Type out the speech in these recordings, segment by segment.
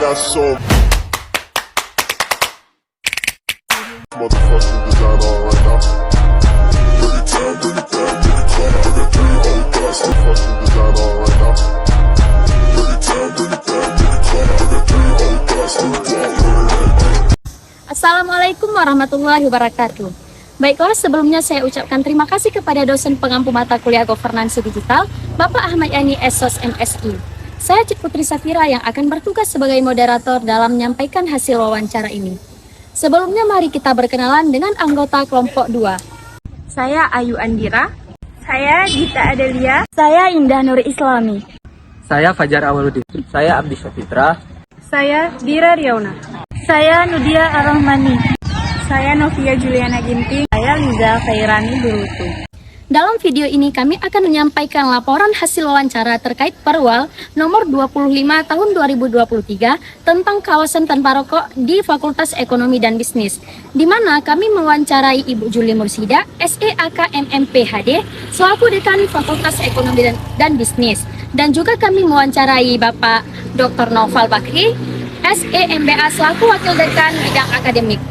got so motherfucking design on right now. Bring it down, bring it down, bring it down. I got three old guys, motherfucking design on right now. Bring it down, bring it down, bring it down. I got three old guys, I'm Assalamualaikum warahmatullahi wabarakatuh. Baiklah, sebelumnya saya ucapkan terima kasih kepada dosen pengampu mata kuliah Governance Digital, Bapak Ahmad Yani SOS MSI. Saya Cik Putri Safira yang akan bertugas sebagai moderator dalam menyampaikan hasil wawancara ini. Sebelumnya mari kita berkenalan dengan anggota kelompok 2. Saya Ayu Andira. Saya Gita Adelia. Saya Indah Nur Islami. Saya Fajar Awaludin. Saya Abdi Syafitra. Saya Dira Riauna. Saya Nudia Ar-Rahmani. Saya Novia Juliana Ginting. Saya Liza Khairani Burutu. Dalam video ini kami akan menyampaikan laporan hasil wawancara terkait Perwal nomor 25 tahun 2023 tentang kawasan tanpa rokok di Fakultas Ekonomi dan Bisnis, di mana kami mewawancarai Ibu Juli Mursida, SEAK MMPHD, selaku Dekan Fakultas Ekonomi dan Bisnis, dan juga kami mewawancarai Bapak Dr. Noval Bakri, SEMBA, selaku Wakil Dekan Bidang Akademik.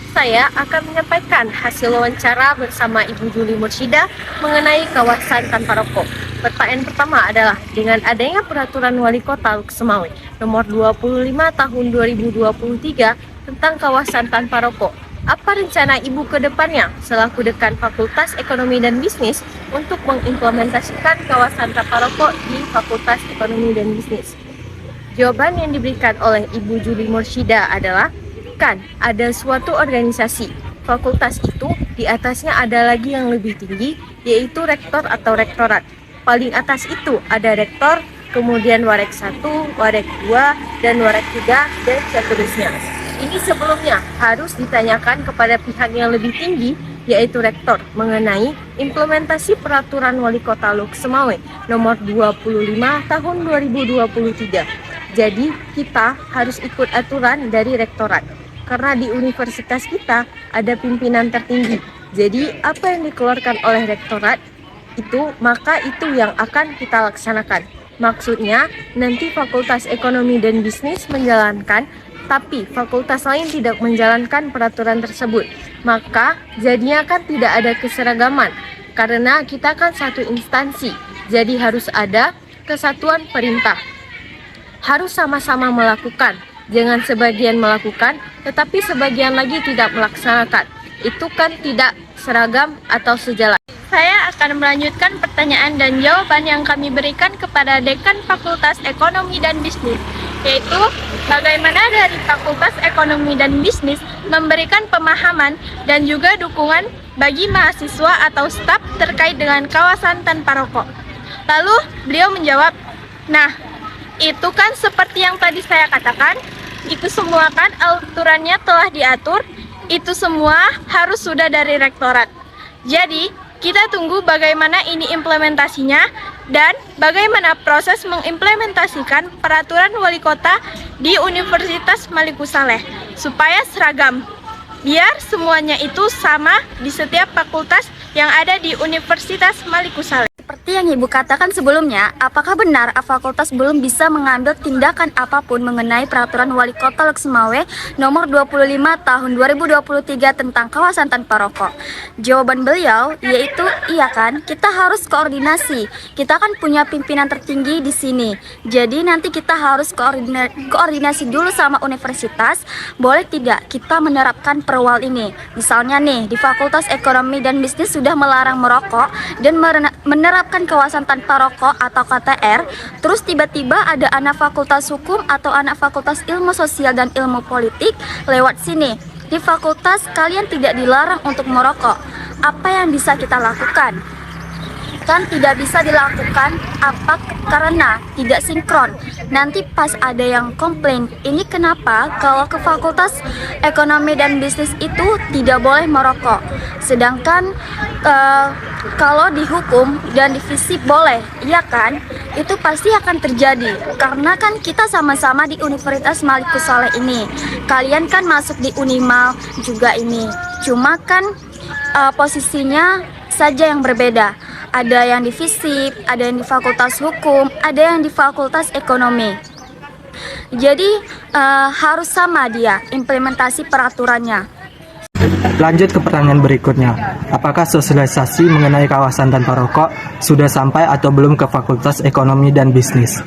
Saya akan menyampaikan hasil wawancara bersama Ibu Juli Mursida mengenai kawasan tanpa rokok. Pertanyaan pertama adalah, dengan adanya Peraturan Wali Kota Luxemawe nomor 25 tahun 2023 tentang kawasan tanpa rokok, apa rencana Ibu ke depannya selaku Dekan Fakultas Ekonomi dan Bisnis untuk mengimplementasikan kawasan tanpa rokok di Fakultas Ekonomi dan Bisnis? Jawaban yang diberikan oleh Ibu Juli Mursida adalah, kan ada suatu organisasi, fakultas itu di atasnya ada lagi yang lebih tinggi, yaitu rektor atau rektorat. Paling atas itu ada rektor, kemudian warek 1, warek 2, dan warek 3, dan seterusnya. Ini sebelumnya harus ditanyakan kepada pihak yang lebih tinggi, yaitu rektor, mengenai implementasi Peraturan Wali Kota Luxemawe nomor 25 tahun 2023. Jadi kita harus ikut aturan dari rektorat. Karena di universitas kita ada pimpinan tertinggi. Jadi apa yang dikeluarkan oleh rektorat itu, maka itu yang akan kita laksanakan. Maksudnya nanti Fakultas Ekonomi dan Bisnis menjalankan, tapi fakultas lain tidak menjalankan peraturan tersebut. Maka jadinya kan tidak ada keseragaman. Karena kita kan satu instansi, jadi harus ada kesatuan perintah. Harus sama-sama melakukan. Jangan sebagian melakukan, tetapi sebagian lagi tidak melaksanakan. Itu kan tidak seragam atau sejalan. Saya akan melanjutkan pertanyaan dan jawaban yang kami berikan kepada Dekan Fakultas Ekonomi dan Bisnis, yaitu bagaimana dari Fakultas Ekonomi dan Bisnis memberikan pemahaman dan juga dukungan bagi mahasiswa atau staf terkait dengan kawasan tanpa rokok. Lalu beliau menjawab, nah itu kan seperti yang tadi saya katakan, itu semua kan aturannya telah diatur, itu semua harus sudah dari rektorat. Jadi kita tunggu bagaimana ini implementasinya dan bagaimana proses mengimplementasikan peraturan wali kota di Universitas Maliku Saleh supaya seragam, biar semuanya itu sama di setiap fakultas yang ada di Universitas Maliku Saleh. Seperti yang Ibu katakan sebelumnya, apakah benar fakultas belum bisa mengambil tindakan apapun mengenai Peraturan Wali Kota Luxemawe nomor 25 tahun 2023 tentang kawasan tanpa rokok? Jawaban beliau yaitu, iya kan, kita harus koordinasi. Kita kan punya pimpinan tertinggi di sini. Jadi nanti kita harus koordinasi dulu sama universitas. Boleh tidak kita menerapkan perwal ini? Misalnya nih, di Fakultas Ekonomi dan Bisnis sudah melarang merokok dan menerapkan kawasan tanpa rokok atau KTR, terus tiba-tiba ada anak fakultas hukum atau anak fakultas ilmu sosial dan ilmu politik lewat sini. Di fakultas kalian tidak dilarang untuk merokok. Apa yang bisa kita lakukan? Kan tidak bisa dilakukan karena tidak sinkron. Nanti pas ada yang komplain, ini kenapa kalau ke Fakultas Ekonomi dan Bisnis itu tidak boleh merokok, sedangkan kalau di hukum dan di fisip boleh, iya kan? Itu pasti akan terjadi karena kan kita sama-sama di Universitas Maliku Saleh ini. Kalian kan masuk di Unimal juga ini. Cuma kan posisinya saja yang berbeda. Ada yang di FISIP, ada yang di Fakultas Hukum, ada yang di Fakultas Ekonomi. Jadi harus sama dia implementasi peraturannya. Lanjut ke pertanyaan berikutnya. Apakah sosialisasi mengenai kawasan tanpa rokok sudah sampai atau belum ke Fakultas Ekonomi dan Bisnis?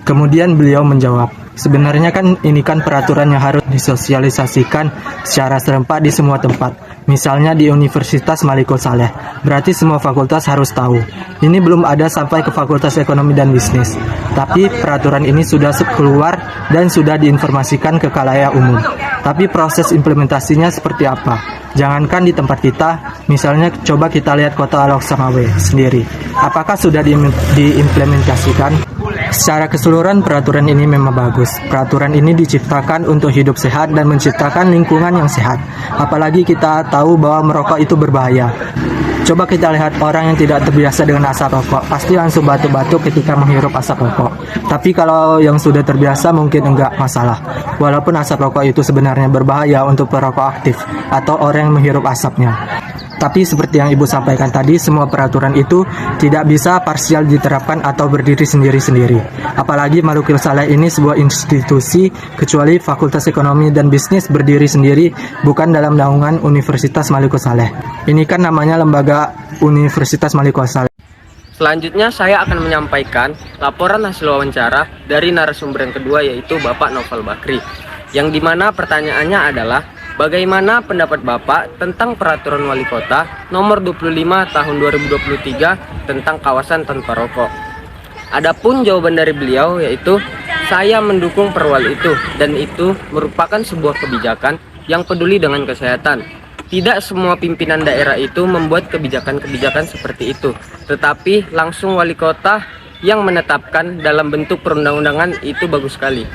Kemudian beliau menjawab, sebenarnya kan ini kan peraturan yang harus disosialisasikan secara serempak di semua tempat. Misalnya di Universitas Malikul Saleh, berarti semua fakultas harus tahu. Ini belum ada sampai ke Fakultas Ekonomi dan Bisnis. Tapi peraturan ini sudah keluar dan sudah diinformasikan ke khalayak umum. Tapi proses implementasinya seperti apa? Jangankan di tempat kita, misalnya coba kita lihat kota Loksamawe sendiri. Apakah sudah diimplementasikan? Secara keseluruhan peraturan ini memang bagus. Peraturan ini diciptakan untuk hidup sehat dan menciptakan lingkungan yang sehat. Apalagi kita tahu bahwa merokok itu berbahaya. Coba kita lihat orang yang tidak terbiasa dengan asap rokok, pasti langsung batuk-batuk ketika menghirup asap rokok. Tapi kalau yang sudah terbiasa mungkin enggak masalah. Walaupun asap rokok itu sebenarnya berbahaya untuk perokok aktif atau orang yang menghirup asapnya. Tapi seperti yang Ibu sampaikan tadi, semua peraturan itu tidak bisa parsial diterapkan atau berdiri sendiri-sendiri. Apalagi Malikul Saleh ini sebuah institusi, kecuali Fakultas Ekonomi dan Bisnis berdiri sendiri, bukan dalam naungan Universitas Malikul Saleh. Ini kan namanya lembaga Universitas Malikul Saleh. Selanjutnya saya akan menyampaikan laporan hasil wawancara dari narasumber yang kedua, yaitu Bapak Novel Bakri, yang dimana pertanyaannya adalah, bagaimana pendapat Bapak tentang peraturan wali kota nomor 25 tahun 2023 tentang kawasan tanpa rokok? Adapun jawaban dari beliau yaitu, saya mendukung perwal itu dan itu merupakan sebuah kebijakan yang peduli dengan kesehatan. Tidak semua pimpinan daerah itu membuat kebijakan-kebijakan seperti itu, tetapi langsung wali kota yang menetapkan dalam bentuk perundang-undangan itu bagus sekali.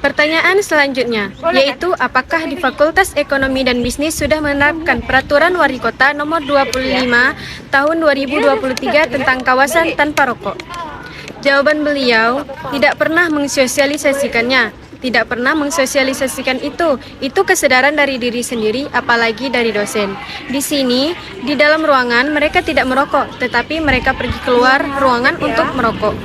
Pertanyaan selanjutnya, yaitu apakah di Fakultas Ekonomi dan Bisnis sudah menerapkan Peraturan Wali Kota Nomor 25 Tahun 2023 tentang kawasan tanpa rokok? Jawaban beliau, tidak pernah mensosialisasikannya. Tidak pernah mensosialisasikan itu kesadaran dari diri sendiri, apalagi dari dosen. Di sini, di dalam ruangan mereka tidak merokok, tetapi mereka pergi keluar ruangan untuk merokok.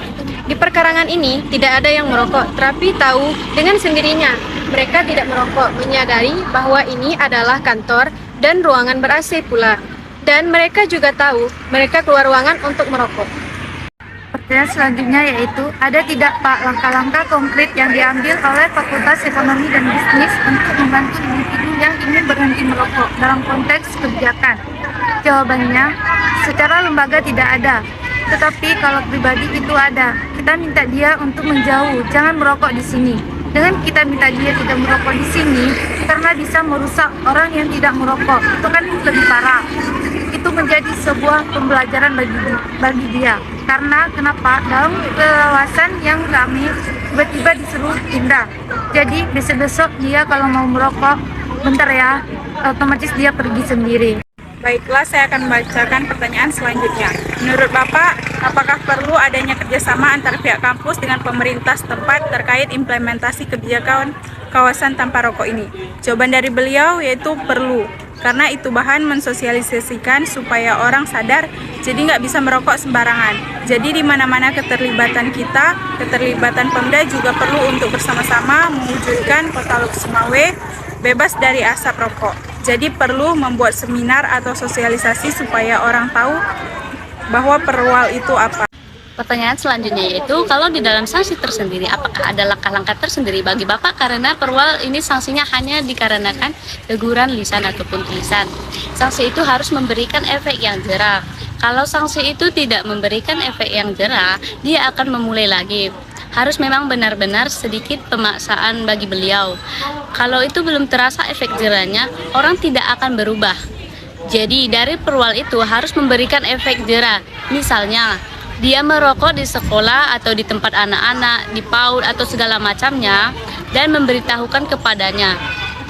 Di perkarangan ini tidak ada yang merokok, tapi tahu dengan sendirinya mereka tidak merokok, menyadari bahwa ini adalah kantor dan ruangan ber-AC pula. Dan mereka juga tahu mereka keluar ruangan untuk merokok. Pertanyaan selanjutnya yaitu, ada tidak Pak langkah-langkah konkret yang diambil oleh Fakultas Ekonomi dan Bisnis untuk membantu individu yang ingin berhenti merokok dalam konteks kebijakan? Jawabannya, secara lembaga tidak ada. Tetapi kalau pribadi itu ada. Kita minta dia untuk menjauh, jangan merokok di sini. Dengan kita minta dia tidak merokok di sini, karena bisa merusak orang yang tidak merokok, itu kan lebih parah. Itu menjadi sebuah pembelajaran bagi dia. Karena kenapa? Dalam kawasan yang ramai tiba-tiba disuruh pindah. Jadi besok-besok dia kalau mau merokok, bentar ya, otomatis dia pergi sendiri. Baiklah, saya akan membacakan pertanyaan selanjutnya. Menurut Bapak, apakah perlu adanya kerjasama antar pihak kampus dengan pemerintah setempat terkait implementasi kebijakan kawasan tanpa rokok ini? Jawaban dari beliau yaitu perlu, karena itu bahan mensosialisasikan supaya orang sadar, jadi nggak bisa merokok sembarangan. Jadi di mana-mana keterlibatan kita, keterlibatan Pemda juga perlu untuk bersama-sama mewujudkan Kota Loksamawe bebas dari asap rokok. Jadi perlu membuat seminar atau sosialisasi supaya orang tahu bahwa perwal itu apa. Pertanyaan selanjutnya yaitu, kalau di dalam sanksi tersendiri, apakah ada langkah-langkah tersendiri bagi Bapak? Karena perwal ini sanksinya hanya dikarenakan teguran lisan ataupun tulisan. Sanksi itu harus memberikan efek yang jera. Kalau sanksi itu tidak memberikan efek yang jera, dia akan memulai lagi. Harus memang benar-benar sedikit pemaksaan bagi beliau. Kalau itu belum terasa efek jerahnya, orang tidak akan berubah. Jadi dari perwal itu harus memberikan efek jerah. Misalnya, dia merokok di sekolah atau di tempat anak-anak, di PAUD atau segala macamnya, dan memberitahukan kepadanya.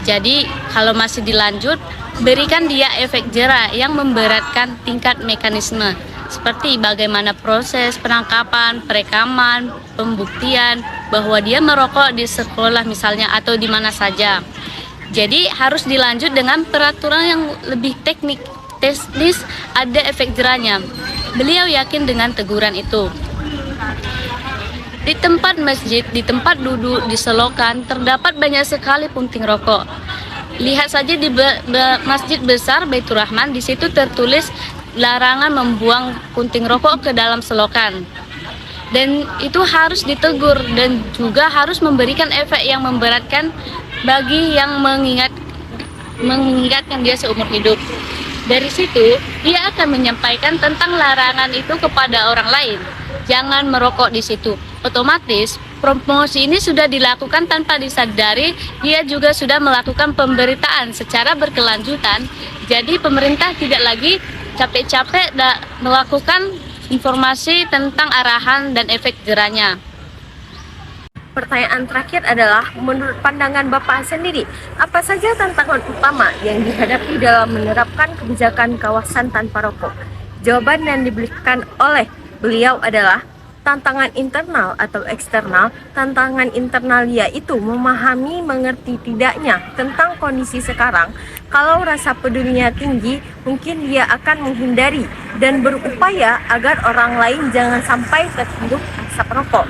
Jadi kalau masih dilanjut, berikan dia efek jera yang memberatkan tingkat mekanisme, seperti bagaimana proses penangkapan, perekaman, pembuktian bahwa dia merokok di sekolah misalnya atau di mana saja. Jadi harus dilanjut dengan peraturan yang lebih teknis, ada efek jerahnya. Beliau yakin dengan teguran itu. Di tempat masjid, di tempat duduk, di selokan, terdapat banyak sekali punting rokok. Lihat saja di masjid besar Baitur Rahman, di situ tertulis larangan membuang punting rokok ke dalam selokan. Dan itu harus ditegur dan juga harus memberikan efek yang memberatkan bagi yang mengingatkan dia seumur hidup. Dari situ, dia akan menyampaikan tentang larangan itu kepada orang lain. Jangan merokok di situ. Otomatis, promosi ini sudah dilakukan tanpa disadari, dia juga sudah melakukan pemberitaan secara berkelanjutan. Jadi pemerintah tidak lagi capek-capek melakukan informasi tentang arahan dan efek jerahnya. Pertanyaan terakhir adalah, menurut pandangan Bapak sendiri, apa saja tantangan utama yang dihadapi dalam menerapkan kebijakan kawasan tanpa rokok? Jawaban yang diberikan oleh beliau adalah tantangan internal atau eksternal. Tantangan internal yaitu memahami mengerti tidaknya tentang kondisi sekarang. Kalau rasa pedulinya tinggi, mungkin dia akan menghindari dan berupaya agar orang lain jangan sampai terhirup asap rokok.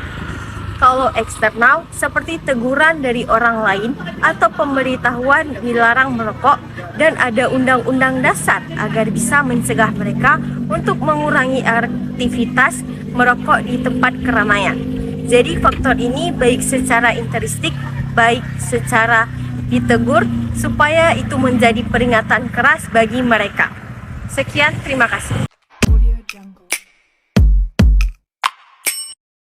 Kalau eksternal, seperti teguran dari orang lain atau pemberitahuan dilarang merokok, dan ada undang-undang dasar agar bisa mencegah mereka untuk mengurangi aktivitas merokok di tempat keramaian. Jadi faktor ini baik secara intrinsik, baik secara ditegur, supaya itu menjadi peringatan keras bagi mereka. Sekian, terima kasih.